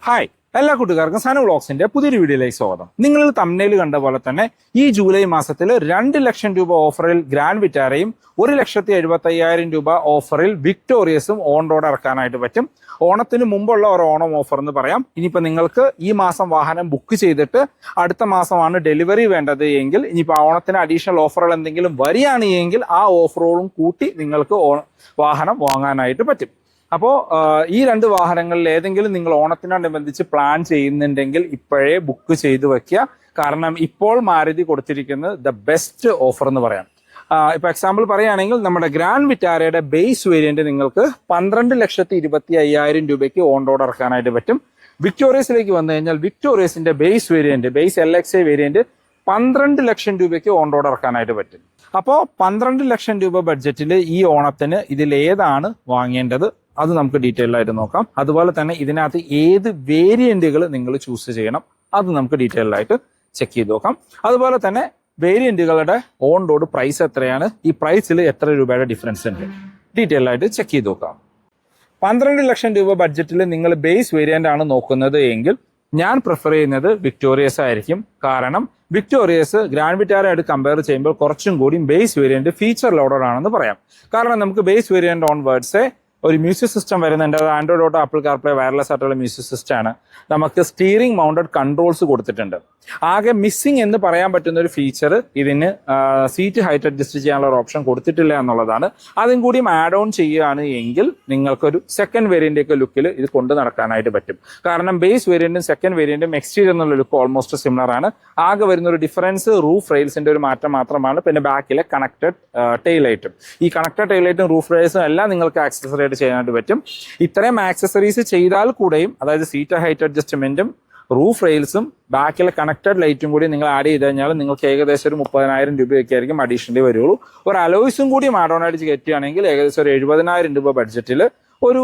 Hi, എല്ലാ കൂട്ടുകാർക്കും സനു വ്ളോഗ്സിന്റെ പുതിയൊരു വീഡിയോയിലേക്ക് സ്വാഗതം. നിങ്ങൾ തംബ്നെയിൽ കണ്ട പോലെ തന്നെ ഈ ജൂലൈ മാസത്തിൽ 2 ലക്ഷം രൂപ ഓഫറിൽ ഗ്രാൻഡ് വിറ്റാരയും 1,75,000 രൂപ ഓഫറിൽ വിക്ടോറിയസും ഓൺ റോഡ് ഇറക്കാനായിട്ട് പറ്റും. ഓണത്തിന് മുമ്പുള്ള ഒരു ഓണം ഓഫർ എന്ന് പറയാം. ഇനിയിപ്പോൾ നിങ്ങൾക്ക് ഈ മാസം വാഹനം ബുക്ക് ചെയ്തിട്ട് അടുത്ത മാസമാണ് ഡെലിവറി വേണ്ടത് എങ്കിൽ ഇനിയിപ്പോൾ ഓണത്തിന് അഡീഷണൽ ഓഫറുകൾ എന്തെങ്കിലും വരികയാണ് എങ്കിൽ ആ ഓഫറുകളും കൂട്ടി നിങ്ങൾക്ക് വാഹനം വാങ്ങാനായിട്ട് പറ്റും. അപ്പോൾ ഈ രണ്ട് വാഹനങ്ങളിൽ ഏതെങ്കിലും നിങ്ങൾ ഓണത്തിനോടനുബന്ധിച്ച് പ്ലാൻ ചെയ്യുന്നുണ്ടെങ്കിൽ ഇപ്പോഴേ ബുക്ക് ചെയ്ത് വെക്കുക. കാരണം ഇപ്പോൾ മാരുതി കൊടുത്തിരിക്കുന്നത് ദ ബെസ്റ്റ് ഓഫർ എന്ന് പറയാം. ഇപ്പൊ എക്സാമ്പിൾ പറയുകയാണെങ്കിൽ നമ്മുടെ ഗ്രാൻഡ് വിറ്റാരയുടെ ബേസ് വേരിയന്റ് നിങ്ങൾക്ക് 12,25,000 രൂപയ്ക്ക് ഓൺ റോഡ് ഇറക്കാനായിട്ട് പറ്റും. വിക്ടോറിയസിലേക്ക് വന്നു കഴിഞ്ഞാൽ വിക്ടോറിയസിന്റെ base variant base LXA variant 12 lakh രൂപയ്ക്ക് ഓൺ റോഡ് ഇറക്കാനായിട്ട് പറ്റും. അപ്പോൾ 12 ലക്ഷം രൂപ ബഡ്ജറ്റിൽ ഈ ഓണത്തിന് ഇതിലേതാണ് വാങ്ങേണ്ടത് അത് നമുക്ക് ഡീറ്റെയിൽ ആയിട്ട് നോക്കാം. അതുപോലെ തന്നെ ഇതിനകത്ത് ഏത് വേരിയന്റുകൾ നിങ്ങൾ ചൂസ് ചെയ്യണം അത് നമുക്ക് ഡീറ്റെയിൽ ആയിട്ട് ചെക്ക് ചെയ്ത് നോക്കാം. അതുപോലെ തന്നെ വേരിയന്റുകളുടെ ഓൺ റോഡ് പ്രൈസ് എത്രയാണ്, ഈ പ്രൈസിൽ എത്ര രൂപയുടെ ഡിഫറൻസ് ഉണ്ട്, ഡീറ്റെയിൽ ആയിട്ട് ചെക്ക് ചെയ്ത് നോക്കാം. 12 ലക്ഷം രൂപ ബഡ്ജറ്റിൽ നിങ്ങൾ ബേസ് വേരിയന്റ് ആണ് നോക്കുന്നത് എങ്കിൽ ഞാൻ പ്രിഫർ ചെയ്യുന്നത് വിക്ടോറിയസ് ആയിരിക്കും. കാരണം വിക്ടോറിയസ് ഗ്രാൻഡ് വിറ്റാരയായിട്ട് കമ്പയർ ചെയ്യുമ്പോൾ കുറച്ചും കൂടി ബേസ് വേരിയന്റ് ഫീച്ചർ ലോഡഡ് ആണെന്ന് പറയാം. കാരണം നമുക്ക് ബേസ് വേരിയന്റ് ഓൺ വേർഡ്സ് ഒരു മ്യൂസിക് സിസ്റ്റം വരുന്നുണ്ട്. അത് Android auto, apple CarPlay, wireless ആയിട്ടുള്ള മ്യൂസിക് സിസ്റ്റം ആണ്. നമുക്ക് സ്റ്റിയറിംഗ് മൗണ്ടഡ് കൺട്രോൾസ് കൊടുത്തിട്ടുണ്ട്. ആകെ മിസ്സിംഗ് എന്ന് പറയാൻ പറ്റുന്ന ഒരു ഫീച്ചർ ഇതിന് സീറ്റ് ഹൈറ്റ് അഡ്ജസ്റ്റ് ചെയ്യാനുള്ള ഒരു ഓപ്ഷൻ കൊടുത്തിട്ടില്ല എന്നുള്ളതാണ്. അതും കൂടി ആഡ് ഓൺ ചെയ്യുകയാണ് എങ്കിൽ നിങ്ങൾക്കൊരു സെക്കൻഡ് വേരിയന്റ് ഒക്കെ ലുക്കിൽ ഇത് കൊണ്ട് നടക്കാനായിട്ട് പറ്റും. കാരണം ബേസ് വേരിയന്റും സെക്കൻഡ് വേരിയന്റും എക്സ്റ്റീരിയർ എന്നുള്ള ലുക്ക് ഓൾമോസ്റ്റ് സിമിലർ ആണ്. ആകെ വരുന്ന ഒരു ഡിഫറൻസ് റൂഫ് റെയിൽസിന്റെ ഒരു മാറ്റം മാത്രമാണ്. പിന്നെ ബാക്കിലെ കണക്റ്റഡ് ടെയിൽ ലൈറ്റും, ഈ കണക്റ്റഡ് ടെയിൽ ലൈറ്റും റൂഫ് റെയിൽസും എല്ലാം നിങ്ങൾക്ക് ആക്സസറി ആയിട്ട് ചെയ്യാനായിട്ട് പറ്റും. ഇത്രയും ആക്സസറീസ് ചെയ്താൽ കൂടെയും, അതായത് സീറ്റ് ഹൈറ്റ് അഡ്ജസ്റ്റ്മെന്റും റൂഫ് റെയിൽസും ബാക്കിലെ കണക്റ്റഡ് ലൈറ്റും കൂടി നിങ്ങൾ ആഡ് ചെയ്ത് കഴിഞ്ഞാൽ നിങ്ങൾക്ക് ഏകദേശം ഒരു 30,000 രൂപയൊക്കെ ആയിരിക്കും അഡീഷണലി വരുള്ളൂ. ഒരു അലോയ്സും കൂടി ആഡ് ഓൺ ആയിട്ട് കയറ്റുകയാണെങ്കിൽ ഏകദേശം ഒരു 70,000 രൂപ ബഡ്ജറ്റിൽ ഒരു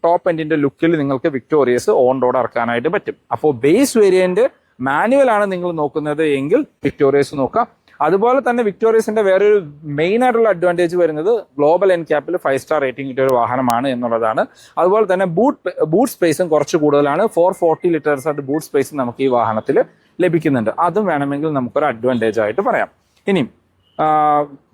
ടോപ്പ് എൻഡിന്റെ ലുക്കിൽ നിങ്ങൾക്ക് വിക്ടോറിയസ് ഓൺ റോഡ് ഇറക്കാനായിട്ട് പറ്റും. അപ്പോൾ ബേസ് വേരിയന്റ് മാനുവൽ ആണ് നിങ്ങൾ നോക്കുന്നത് എങ്കിൽ വിക്ടോറിയസ് നോക്കാം. അതുപോലെ തന്നെ വിക്ടോറിയസിന്റെ വേറൊരു മെയിൻ ആയിട്ടുള്ള അഡ്വാൻറ്റേജ് വരുന്നത് ഗ്ലോബൽ എൻക്യാപ്പിൽ 5 സ്റ്റാർ റേറ്റിംഗ് കിട്ടിയ ഒരു വാഹനമാണ് എന്നുള്ളതാണ്. അതുപോലെ തന്നെ ബൂട്ട് സ്പേസും കുറച്ച് കൂടുതലാണ്. 440 ലിറ്റേഴ്സ് ആയിട്ട് ബൂട്ട് സ്പേസും നമുക്ക് ഈ വാഹനത്തിൽ ലഭിക്കുന്നുണ്ട്. അതും വേണമെങ്കിൽ നമുക്കൊരു അഡ്വാൻറ്റേജ് ആയിട്ട് പറയാം. ഇനിയും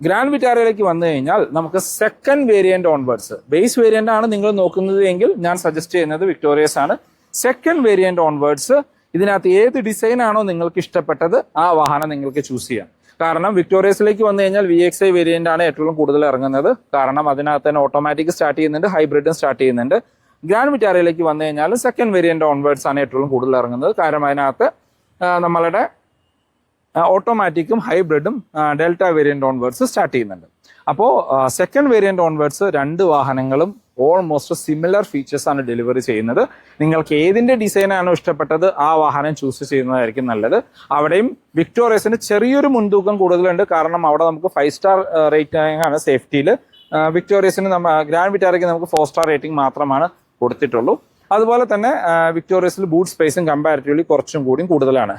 ഗ്രാൻഡ് വിറ്റാരയിലേക്ക് വന്നു കഴിഞ്ഞാൽ നമുക്ക് second variant onwards, base variant ആണ് നിങ്ങൾ നോക്കുന്നത് എങ്കിൽ ഞാൻ സജസ്റ്റ് ചെയ്യുന്നത് വിക്ടോറിയസ് ആണ്. സെക്കൻഡ് വേരിയന്റ് ഓൺവേർഡ്സ് ഇതിനകത്ത് ഏത് ഡിസൈൻ ആണോ നിങ്ങൾക്ക് ഇഷ്ടപ്പെട്ടത് ആ വാഹനം നിങ്ങൾക്ക് ചൂസ് ചെയ്യാം. കാരണം വിക്ടോറിയസിലേക്ക് വന്നു കഴിഞ്ഞാൽ VXI വേരിയന്റ് ആണ് ഏറ്റവും കൂടുതൽ ഇറങ്ങുന്നത്. കാരണം അതിനകത്ത് തന്നെ ഓട്ടോമാറ്റിക് സ്റ്റാർട്ട് ചെയ്യുന്നുണ്ട്, ഹൈബ്രിഡും സ്റ്റാർട്ട് ചെയ്യുന്നുണ്ട്. ഗ്രാൻഡ് വിറ്റാരയിലേക്ക് വന്നു കഴിഞ്ഞാൽ സെക്കൻഡ് വേരിയന്റ് ഓൺവേർഡ്സ് ആണ് ഏറ്റവും കൂടുതൽ ഇറങ്ങുന്നത്. കാരണം അതിനകത്ത് നമ്മളുടെ ഓട്ടോമാറ്റിക്കും ഹൈബ്രിഡും ഡെൽറ്റ വേരിയന്റ് ഓൺവേർഡ്സ് സ്റ്റാർട്ട് ചെയ്യുന്നുണ്ട്. അപ്പോൾ സെക്കൻഡ് വേരിയന്റ് ഓൺവേർഡ്സ് രണ്ട് വാഹനങ്ങളും ഓൾമോസ്റ്റ് സിമിലർ ഫീച്ചേഴ്സ് ആണ് ഡെലിവറി ചെയ്യുന്നത്. നിങ്ങൾക്ക് ഏതിന്റെ ഡിസൈനാണോ ഇഷ്ടപ്പെട്ടത് ആ വാഹനം ചൂസ് ചെയ്യുന്നതായിരിക്കും നല്ലത്. അവിടെയും വിക്ടോറിയസിന് ചെറിയൊരു മുൻതൂക്കം കൂടുതലുണ്ട്. കാരണം അവിടെ നമുക്ക് 5 സ്റ്റാർ റേറ്റിംഗ് ആണ് സേഫ്റ്റിയിൽ. വിക്ടോറിയസിന് ഗ്രാൻഡ് വിറ്റാരയ്ക്ക് നമുക്ക് 4 സ്റ്റാർ റേറ്റിംഗ് മാത്രമാണ് കൊടുത്തിട്ടുള്ളൂ. അതുപോലെ തന്നെ വിക്ടോറിയസിൽ ബൂട്ട് സ്പേസും കമ്പാരിറ്റീവ്ലി കുറച്ചും കൂടി കൂടുതലാണ്.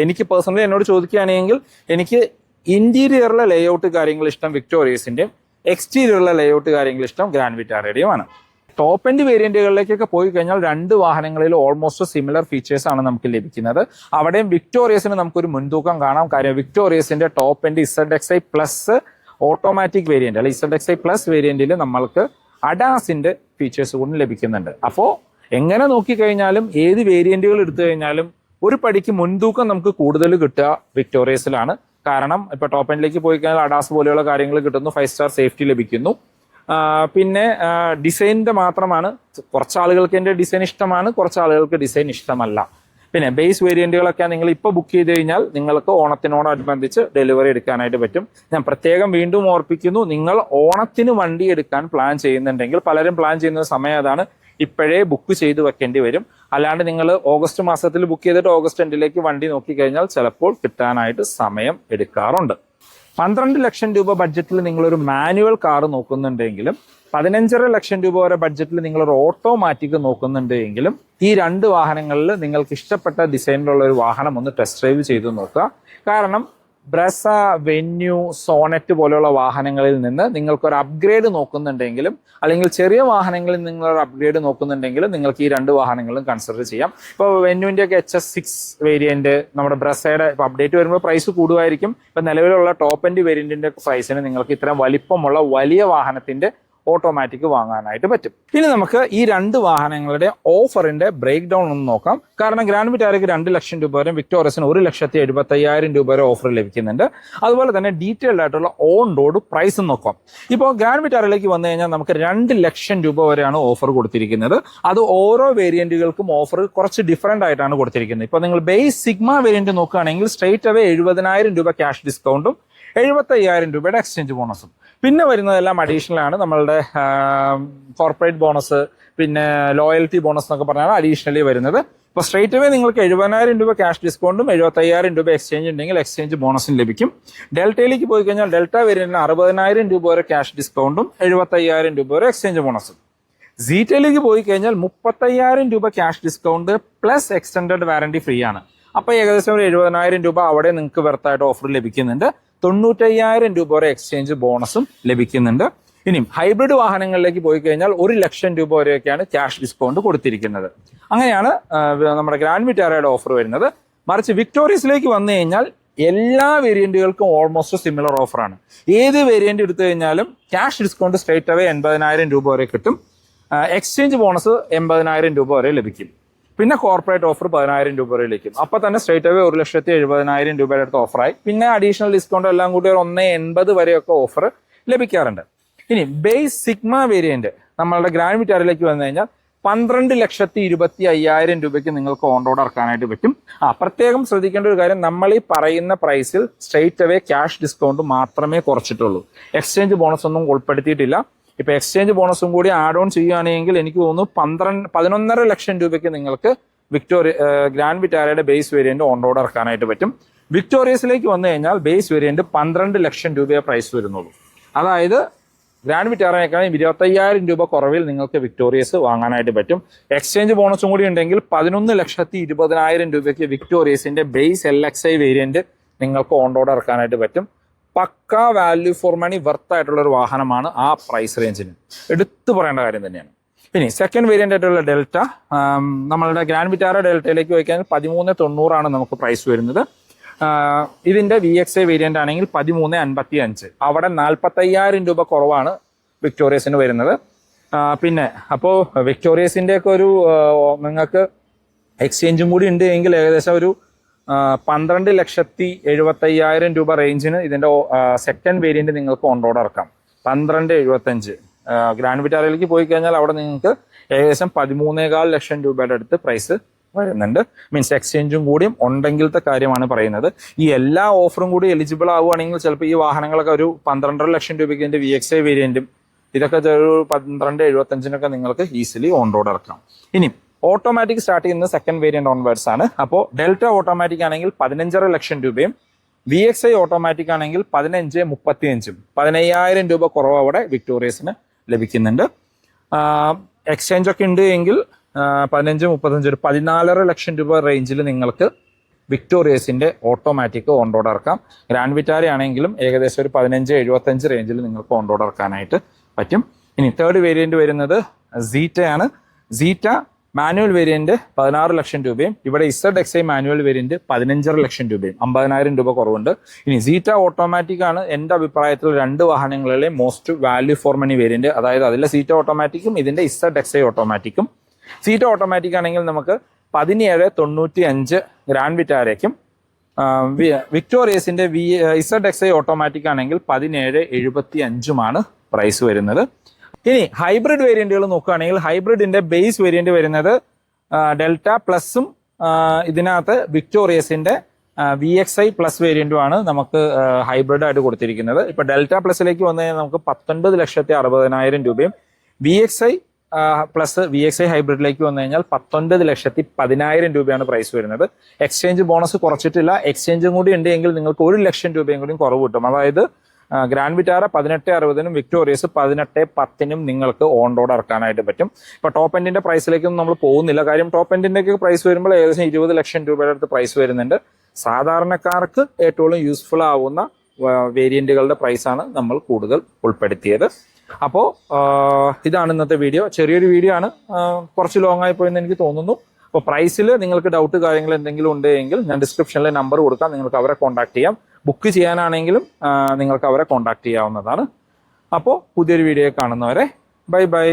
എനിക്ക് പേഴ്സണലി എന്നോട് ചോദിക്കുകയാണെങ്കിൽ എനിക്ക് ഇന്റീരിയറിലെ ലേഔട്ട് കാര്യങ്ങൾ ഇഷ്ടം വിക്ടോറിയസിന്റെയും എക്സ്റ്റീരിയറിലെ ലേഔട്ട് കാര്യങ്ങൾ ഇഷ്ടം ഗ്രാൻഡ് വിറ്റാരയുടെയുമാണ്. ടോപ്പ് എൻഡ് വേരിയന്റുകളിലേക്കൊക്കെ പോയി കഴിഞ്ഞാൽ രണ്ട് വാഹനങ്ങളിൽ ഓൾമോസ്റ്റ് സിമിലർ ഫീച്ചേഴ്സ് ആണ് നമുക്ക് ലഭിക്കുന്നത്. അവിടെയും വിക്ടോറിയസിന് നമുക്കൊരു മുൻതൂക്കം കാണാം. കാര്യം വിക്ടോറിയസിന്റെ top end ZXi plus automatic variant അല്ലെ ZXi പ്ലസ് വേരിയന്റിൽ നമ്മൾക്ക് അഡാസിന്റെ ഫീച്ചേഴ്സ് കൂടി ലഭിക്കുന്നുണ്ട്. അപ്പോൾ എങ്ങനെ നോക്കിക്കഴിഞ്ഞാലും ഏത് വേരിയന്റുകൾ എടുത്തു കഴിഞ്ഞാലും ഒരു പടിക്ക് മുൻതൂക്കം നമുക്ക് കൂടുതൽ കിട്ടുക വിക്ടോറിയസിലാണ്. കാരണം ഇപ്പൊ ടോപ്പ് എൻഡിലേക്ക് പോയി കഴിഞ്ഞാൽ അഡാസ് പോലെയുള്ള കാര്യങ്ങൾ കിട്ടുന്നു, 5 സ്റ്റാർ സേഫ്റ്റി ലഭിക്കുന്നു. പിന്നെ ഡിസൈനിന്റെ മാത്രമാണ്, കുറച്ച് ആളുകൾക്ക് എൻ്റെ ഡിസൈൻ ഇഷ്ടമാണ്, കുറച്ച് ആളുകൾക്ക് ഡിസൈൻ ഇഷ്ടമല്ല. പിന്നെ ബേസ് വേരിയന്റുകളൊക്കെ നിങ്ങൾ ഇപ്പോൾ ബുക്ക് ചെയ്ത് കഴിഞ്ഞാൽ നിങ്ങൾക്ക് ഓണത്തിനോടനുബന്ധിച്ച് ഡെലിവറി എടുക്കാനായിട്ട് പറ്റും. ഞാൻ പ്രത്യേകം വീണ്ടും ഓർപ്പിക്കുന്നു, നിങ്ങൾ ഓണത്തിന് വണ്ടി എടുക്കാൻ പ്ലാൻ ചെയ്യുന്നുണ്ടെങ്കിൽ, പലരും പ്ലാൻ ചെയ്യുന്ന സമയം അതാണ്, ഇപ്പോഴേ ബുക്ക് ചെയ്ത് വെക്കേണ്ടി വരും. അല്ലാണ്ട് നിങ്ങൾ ഓഗസ്റ്റ് മാസത്തിൽ ബുക്ക് ചെയ്തിട്ട് ഓഗസ്റ്റ് എൻഡിലേക്ക് വണ്ടി നോക്കിക്കഴിഞ്ഞാൽ ചിലപ്പോൾ കിട്ടാനായിട്ട് സമയം എടുക്കാറുണ്ട്. 12 ലക്ഷം രൂപ ബഡ്ജറ്റിൽ നിങ്ങളൊരു മാനുവൽ കാർ നോക്കുന്നുണ്ടെങ്കിലും 15.5 ലക്ഷം രൂപ വരെ ബഡ്ജറ്റിൽ നിങ്ങളൊരു ഓട്ടോമാറ്റിക് നോക്കുന്നുണ്ട് എങ്കിലും ഈ രണ്ട് വാഹനങ്ങളിൽ നിങ്ങൾക്ക് ഇഷ്ടപ്പെട്ട ഡിസൈനിലുള്ള ഒരു വാഹനം ഒന്ന് ടെസ്റ്റ് ഡ്രൈവ് ചെയ്ത് നോക്കുക. കാരണം ബ്രസ, വെന്യൂ, സോണറ്റ് പോലെയുള്ള വാഹനങ്ങളിൽ നിന്ന് നിങ്ങൾക്കൊരു അപ്ഗ്രേഡ് നോക്കുന്നുണ്ടെങ്കിലും അല്ലെങ്കിൽ ചെറിയ വാഹനങ്ങളിൽ നിങ്ങളൊരു അപ്ഗ്രേഡ് നോക്കുന്നുണ്ടെങ്കിലും നിങ്ങൾക്ക് ഈ രണ്ട് വാഹനങ്ങളും കൺസിഡർ ചെയ്യാം. ഇപ്പോൾ വെന്യൂവിൻ്റെ ഒക്കെ HS6 വേരിയന്റ്, നമ്മുടെ ബ്രസയുടെ ഇപ്പോൾ അപ്ഡേറ്റ് വരുമ്പോൾ പ്രൈസ് കൂടുമായിരിക്കും. ഇപ്പം നിലവിലുള്ള ടോപ്പ് എൻഡ് വേരിയന്റിന്റെ പ്രൈസിന് നിങ്ങൾക്ക് ഇത്രയും വലിപ്പമുള്ള വലിയ വാഹനത്തിന്റെ ഓട്ടോമാറ്റിക് വാങ്ങാനായിട്ട് പറ്റും. ഇനി നമുക്ക് ഈ രണ്ട് വാഹനങ്ങളുടെ ഓഫറിന്റെ ബ്രേക്ക് ഡൗൺ ഒന്ന് നോക്കാം. കാരണം ഗ്രാൻഡ് വിറ്റാരയ്ക്ക് 2 ലക്ഷം രൂപ വരെ, വിക്ടോറിയസിന് 1,75,000 രൂപ വരെ ഓഫർ ലഭിക്കുന്നുണ്ട്. അതുപോലെ തന്നെ ഡീറ്റെയിൽഡ് ആയിട്ടുള്ള ഓൺ റോഡ് പ്രൈസ് നോക്കാം. ഇപ്പോൾ ഗ്രാൻഡ് വിറ്റാരയിലേക്ക് വന്നു കഴിഞ്ഞാൽ നമുക്ക് 2 ലക്ഷം രൂപ വരെയാണ് ഓഫർ കൊടുത്തിരിക്കുന്നത്. അത് ഓരോ വേരിയന്റുകൾക്കും ഓഫർ കുറച്ച് ഡിഫറെന്റ് ആയിട്ടാണ് കൊടുത്തിരിക്കുന്നത്. ഇപ്പോൾ നിങ്ങൾ ബേസ് സിഗ്മ വേരിയന്റ് നോക്കുകയാണെങ്കിൽ സ്ട്രേറ്റ് അവേ 70,000 രൂപ ക്യാഷ് ഡിസ്കൗണ്ടും 75,000 രൂപയുടെ എക്സ്ചേഞ്ച് ബോണസും. പിന്നെ വരുന്നതെല്ലാം അഡീഷണൽ ആണ്. നമ്മളുടെ കോർപ്പറേറ്റ് ബോണസ്, പിന്നെ ലോയൽറ്റി ബോണസ് എന്നൊക്കെ പറഞ്ഞാണ് അഡീഷണലി വരുന്നത്. ഇപ്പോൾ സ്ട്രേറ്റ് അവേ നിങ്ങൾക്ക് 70,000 രൂപ ക്യാഷ് ഡിസ്കൗണ്ടും 75,000 രൂപ എക്സ്ചേഞ്ച് ഉണ്ടെങ്കിൽ എക്സ്ചേഞ്ച് ബോണസും ലഭിക്കും. ഡെൽറ്റയിലേക്ക് പോയി കഴിഞ്ഞാൽ ഡെൽറ്റ വേരിയന്റിന് 60,000 രൂപ വരെ ക്യാഷ് ഡിസ്കൗണ്ടും 75,000 രൂപ വരെ എക്സ്ചേഞ്ച് ബോണസും. സീറ്റയിലേക്ക് പോയി കഴിഞ്ഞാൽ 35,000 രൂപ cash discount plus extended warranty free ആണ്. അപ്പോൾ ഏകദേശം ഒരു 70,000 രൂപ അവിടെ നിങ്ങൾക്ക് വെർത്തായിട്ട് ഓഫർ ലഭിക്കുന്നുണ്ട്. 95,000 രൂപ വരെ എക്സ്ചേഞ്ച് ബോണസും ലഭിക്കുന്നുണ്ട്. ഇനിയും ഹൈബ്രിഡ് വാഹനങ്ങളിലേക്ക് പോയി കഴിഞ്ഞാൽ 1 ലക്ഷം രൂപ വരെയൊക്കെയാണ് ക്യാഷ് ഡിസ്കൗണ്ട് കൊടുത്തിരിക്കുന്നത്. അങ്ങനെയാണ് നമ്മുടെ ഗ്രാൻഡ് വിറ്റാരയുടെ ഓഫർ വരുന്നത്. മറിച്ച് വിക്ടോറിയസിലേക്ക് വന്നു കഴിഞ്ഞാൽ എല്ലാ വേരിയന്റുകൾക്കും ഓൾമോസ്റ്റ് സിമിലർ ഓഫറാണ്. ഏത് വേരിയന്റ് എടുത്തു കഴിഞ്ഞാലും ക്യാഷ് ഡിസ്കൗണ്ട് സ്ട്രേറ്റ് അവേ 80,000 രൂപ വരെ കിട്ടും. എക്സ്ചേഞ്ച് ബോണസ് 80,000 രൂപ വരെ ലഭിക്കും. പിന്നെ കോർപ്പറേറ്റ് ഓഫർ 10,000 രൂപ വരെ ലഭിക്കും. അപ്പോൾ തന്നെ സ്ട്രേറ്റ് അവേ 1,70,000 രൂപയുടെ അടുത്ത് ഓഫറായി. പിന്നെ അഡീഷണൽ ഡിസ്കൗണ്ട് എല്ലാം കൂടി ഒരു 1.80 വരെയൊക്കെ ഓഫർ ലഭിക്കാറുണ്ട്. ഇനി ബേസ് സിഗ്മ വേരിയന്റ് നമ്മളുടെ ഗ്രാൻഡ് വിറ്റാരയിലേക്ക് വന്നു കഴിഞ്ഞാൽ 12,25,000 രൂപയ്ക്ക് നിങ്ങൾക്ക് ഓൺ റോഡ് ഇറക്കാനായിട്ട് പറ്റും. പ്രത്യേകം ശ്രദ്ധിക്കേണ്ട ഒരു കാര്യം, നമ്മൾ ഈ പറയുന്ന പ്രൈസിൽ സ്ട്രേറ്റ് അവേ ക്യാഷ് ഡിസ്കൗണ്ട് മാത്രമേ കുറച്ചിട്ടുള്ളൂ. എക്സ്ചേഞ്ച് ബോണസ് ഒന്നും ഉൾപ്പെടുത്തിയിട്ടില്ല. ഇപ്പൊ എക്സ്ചേഞ്ച് ബോണസും കൂടി ആഡ് ഓൺ ചെയ്യുകയാണെങ്കിൽ എനിക്ക് തോന്നുന്നു 11.5 ലക്ഷം രൂപയ്ക്ക് നിങ്ങൾക്ക് ഗ്രാൻഡ് വിറ്റാരയുടെ ബേസ് വേരിയന്റ് ഓൺ റോഡ് ഇറക്കാനായിട്ട് പറ്റും. വിക്ടോറിയസിലേക്ക് വന്നു കഴിഞ്ഞാൽ ബേസ് വേരിയന്റ് 12 ലക്ഷം രൂപയെ പ്രൈസ് വരുന്നുള്ളൂ. അതായത് ഗ്രാൻഡ് വിറ്റാരനേക്കാളും 25,000 രൂപ കുറവിൽ നിങ്ങൾക്ക് വിക്ടോറിയസ് വാങ്ങാനായിട്ട് പറ്റും. എക്സ്ചേഞ്ച് ബോണസും കൂടി ഉണ്ടെങ്കിൽ 11,20,000 രൂപയ്ക്ക് വിക്ടോറിയസിന്റെ ബേസ് LXI വേരിയന്റ് നിങ്ങൾക്ക് ഓൺ റോഡ് ഇറക്കാനായിട്ട് പറ്റും. പക്ക വാല്യൂ ഫോർ മണി വർത്ത് ആയിട്ടുള്ള ഒരു വാഹനമാണ് ആ പ്രൈസ് റേഞ്ചിന്, എടുത്തു പറയേണ്ട കാര്യം തന്നെയാണ്. ഇനി സെക്കൻഡ് വേരിയന്റ് ആയിട്ടുള്ള ഡെൽറ്റ, നമ്മളുടെ ഗ്രാൻഡ് വിറ്റാര ഡെൽറ്റയിലേക്ക് പോയി കഴിഞ്ഞാൽ 13,90 നമുക്ക് പ്രൈസ് വരുന്നത്. ഇതിന്റെ VXI വേരിയന്റ് ആണെങ്കിൽ 13,55. അവിടെ 45,000 രൂപ കുറവാണ് വിക്ടോറിയസിന് വരുന്നത്. പിന്നെ അപ്പോൾ വിക്ടോറിയസിന്റെ ഒക്കെ ഒരു നിങ്ങൾക്ക് എക്സ്ചേഞ്ചും കൂടി ഉണ്ട് എങ്കിൽ ഏകദേശം ഒരു 12,70,000 രൂപ റേഞ്ചിന് ഇതിന്റെ സെക്കൻഡ് വേരിയന്റ് നിങ്ങൾക്ക് ഓൺ റോഡ് ഇറക്കാം. 12,75. ഗ്രാൻഡ് വിറ്റാരയിലേക്ക് പോയി കഴിഞ്ഞാൽ അവിടെ നിങ്ങൾക്ക് ഏകദേശം 13.25 ലക്ഷം രൂപയുടെ അടുത്ത് പ്രൈസ് വരുന്നുണ്ട്. മീൻസ് എക്സ്ചേഞ്ചും കൂടിയും ഉണ്ടെങ്കിലത്തെ കാര്യമാണ് പറയുന്നത്. ഈ എല്ലാ ഓഫറും കൂടി എലിജിബിൾ ആവുകയാണെങ്കിൽ ചിലപ്പോൾ ഈ വാഹനങ്ങളൊക്കെ ഒരു 12.5 ലക്ഷം രൂപയ്ക്ക് ഇതിന്റെ VXI വേരിയന്റും ഇതൊക്കെ ഒരു 12,75 നിങ്ങൾക്ക് ഈസിലി ഓൺ റോഡ് ഇറക്കാം. ഇനി ഓട്ടോമാറ്റിക് സ്റ്റാർട്ട് ചെയ്യുന്നത് സെക്കൻഡ് വേരിയന്റ് ഓൺവേർഡ്സ് ആണ്. അപ്പോൾ ഡെൽറ്റ ഓട്ടോമാറ്റിക് ആണെങ്കിൽ 15.5 ലക്ഷം രൂപയും VXI ഓട്ടോമാറ്റിക് ആണെങ്കിൽ 15,35. 15,000 രൂപ കുറവ് അവിടെ വിക്ടോറിയസിന് ലഭിക്കുന്നുണ്ട്. എക്സ്ചേഞ്ച് ഒക്കെ ഉണ്ട് എങ്കിൽ 15,35 ഒരു 14.5 ലക്ഷം രൂപ റേഞ്ചിൽ നിങ്ങൾക്ക് വിക്ടോറിയസിന്റെ ഓട്ടോമാറ്റിക് ഓൺ റോഡ് ഇറക്കാം. ഗ്രാൻഡ് വിറ്റാര ആണെങ്കിലും ഏകദേശം ഒരു 15,75 റേഞ്ചിൽ നിങ്ങൾക്ക് ഓൺ റോഡ് ഇറക്കാനായിട്ട് പറ്റും. ഇനി തേർഡ് വേരിയന്റ് വരുന്നത് സീറ്റയാണ്. സീറ്റ മാനുവൽ വേരിയന്റ് 16 ലക്ഷം രൂപയും ഇവിടെ ZXI മാനുവൽ വേരിയന്റ് 15.5 ലക്ഷം രൂപയും, 50,000 രൂപ കുറവുണ്ട്. ഇനി സീറ്റ ഓട്ടോമാറ്റിക് ആണ് എൻ്റെ അഭിപ്രായത്തിൽ രണ്ട് വാഹനങ്ങളിലെ most value for money variant. അതായത് അതിലെ സീറ്റ ഓട്ടോമാറ്റിക്കും ഇതിന്റെ ZXI ഓട്ടോമാറ്റിക്കും. സീറ്റ ഓട്ടോമാറ്റിക് ആണെങ്കിൽ നമുക്ക് 17.95 ഗ്രാൻഡ് വിറ്റാരയ്ക്കും, വിക്ടോറിയസിന്റെ ZXI ഓട്ടോമാറ്റിക് ആണെങ്കിൽ 17.75 പ്രൈസ് വരുന്നത്. ഇനി ഹൈബ്രിഡ് വേരിയന്റുകൾ നോക്കുകയാണെങ്കിൽ ഹൈബ്രിഡിന്റെ ബേസ് വേരിയന്റ് വരുന്നത് ഡെൽറ്റ പ്ലസും ഇതിനകത്ത് വിക്ടോറിയസിന്റെ VXI പ്ലസ് വേരിയന്റും ആണ് നമുക്ക് ഹൈബ്രിഡ് ആയിട്ട് കൊടുത്തിരിക്കുന്നത്. ഇപ്പൊ ഡെൽറ്റ പ്ലസിലേക്ക് വന്നു കഴിഞ്ഞാൽ നമുക്ക് 19,60,000 രൂപയും, VXI പ്ലസ് VXI ഹൈബ്രിഡിലേക്ക് വന്നു കഴിഞ്ഞാൽ 19,10,000 രൂപയാണ് പ്രൈസ് വരുന്നത്. Exchange bonus കുറച്ചിട്ടില്ല. എക്സ്ചേഞ്ചും കൂടി ഉണ്ടെങ്കിൽ നിങ്ങൾക്ക് 1 ലക്ഷം രൂപയും കൂടി കുറവ് കിട്ടും. അതായത് ഗ്രാൻഡ് വിറ്റാര 18.60 വിക്ടോറിയസ് 18.10 നിങ്ങൾക്ക് ഓൺ റോഡ് ഇറക്കാനായിട്ട് പറ്റും. ഇപ്പൊ ടോപ്പ് എൻഡിന്റെ പ്രൈസിലേക്കൊന്നും നമ്മൾ പോകുന്നില്ല. കാര്യം ടോപ്പ് എൻഡിന്റെ ഒക്കെ പ്രൈസ് വരുമ്പോൾ ഏകദേശം 20 ലക്ഷം രൂപയുടെ അടുത്ത് പ്രൈസ് വരുന്നുണ്ട്. സാധാരണക്കാർക്ക് ഏറ്റവും യൂസ്ഫുൾ ആവുന്ന വേരിയന്റുകളുടെ പ്രൈസാണ് നമ്മൾ കൂടുതൽ ഉൾപ്പെടുത്തിയത്. അപ്പോൾ ഇതാണ് ഇന്നത്തെ വീഡിയോ. ചെറിയൊരു വീഡിയോ ആണ്, കുറച്ച് ലോങ് ആയി പോയെന്ന് എനിക്ക് തോന്നുന്നു. അപ്പോൾ പ്രൈസിൽ നിങ്ങൾക്ക് ഡൗട്ട് കാര്യങ്ങൾ എന്തെങ്കിലും ഉണ്ടെങ്കിൽ ഞാൻ ഡിസ്ക്രിപ്ഷനിലെ നമ്പർ കൊടുക്കാം, നിങ്ങൾക്ക് അവരെ കോൺടാക്ട് ചെയ്യാം. ബുക്ക് ചെയ്യാനാണെങ്കിലും നിങ്ങൾക്ക് അവരെ കോൺടാക്ട് ചെയ്യാവുന്നതാണ്. അപ്പോൾ പുതിയൊരു വീഡിയോ കാണുന്നവരെ ബൈ ബൈ.